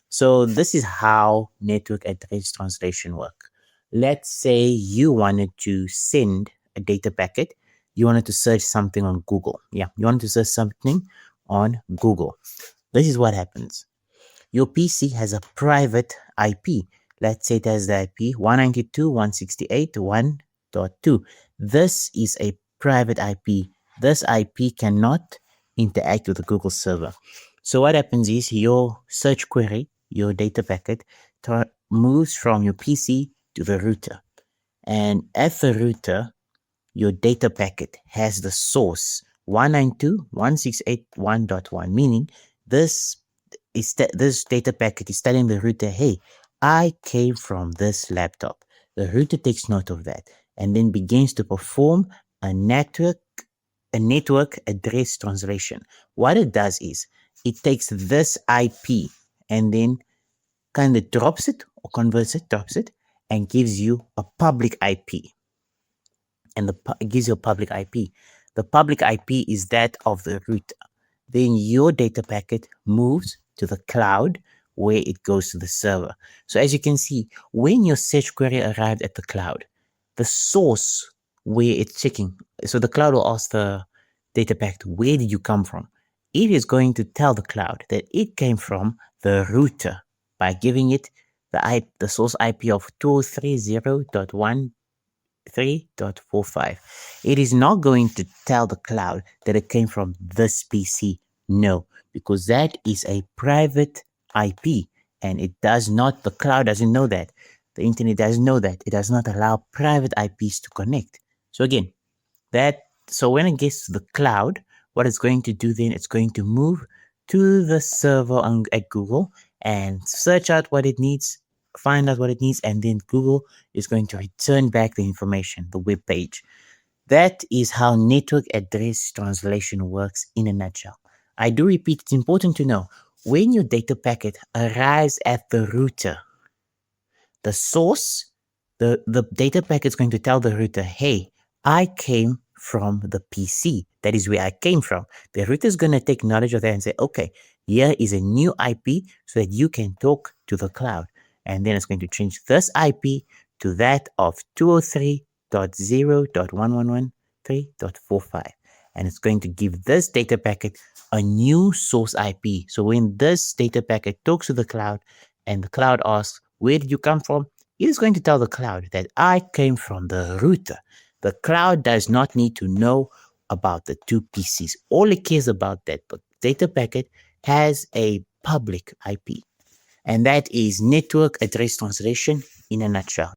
So this is how network address translation work. Let's say you wanted to send a data packet. You wanted to search something on Google. Yeah, you wanted to search something on Google. This is what happens. Your PC has a private IP. Let's say it has the IP 192.168.1.2. This is a private IP. This IP cannot interact with the Google server. So what happens is your search query, your data packet, moves from your PC to the router. And at the router, your data packet has the source 192.168.1.1, meaning this this data packet is telling the router, hey, I came from this laptop. The router takes note of that and then begins to perform a network address translation. What it does is it takes this IP and then kind of drops it or converts it, drops it, and gives you a public IP. And it gives you a public IP. The public IP is that of the router. Then your data packet moves to the cloud where it goes to the server. So as you can see, when your search query arrived at the cloud, the source where it's checking, so the cloud will ask the data packet, where did you come from? It is going to tell the cloud that it came from the router by giving it the source IP of 230.1.3.45. It is not going to tell the cloud that it came from this PC. No, because that is a private IP and the cloud doesn't know that. The internet doesn't know that. It does not allow private IPs to connect. So again, so when it gets to the cloud, what it's going to do then, it's going to move to the server at Google and search out what it needs, find out what it needs, and then Google is going to return back the information, the web page. That is how network address translation works in a nutshell. I do repeat, it's important to know when your data packet arrives at the router, the source, the data packet is going to tell the router, hey, I came from the PC. That is where I came from. The router is going to take knowledge of that and say, okay, here is a new IP so that you can talk to the cloud. And then it's going to change this IP to that of 203.0.111.3.45. And it's going to give this data packet a new source IP. So when this data packet talks to the cloud and the cloud asks, where did you come from? It is going to tell the cloud that I came from the router. The cloud does not need to know about the two PCs. All it cares about that the data packet has a public IP. And that is network address translation in a nutshell.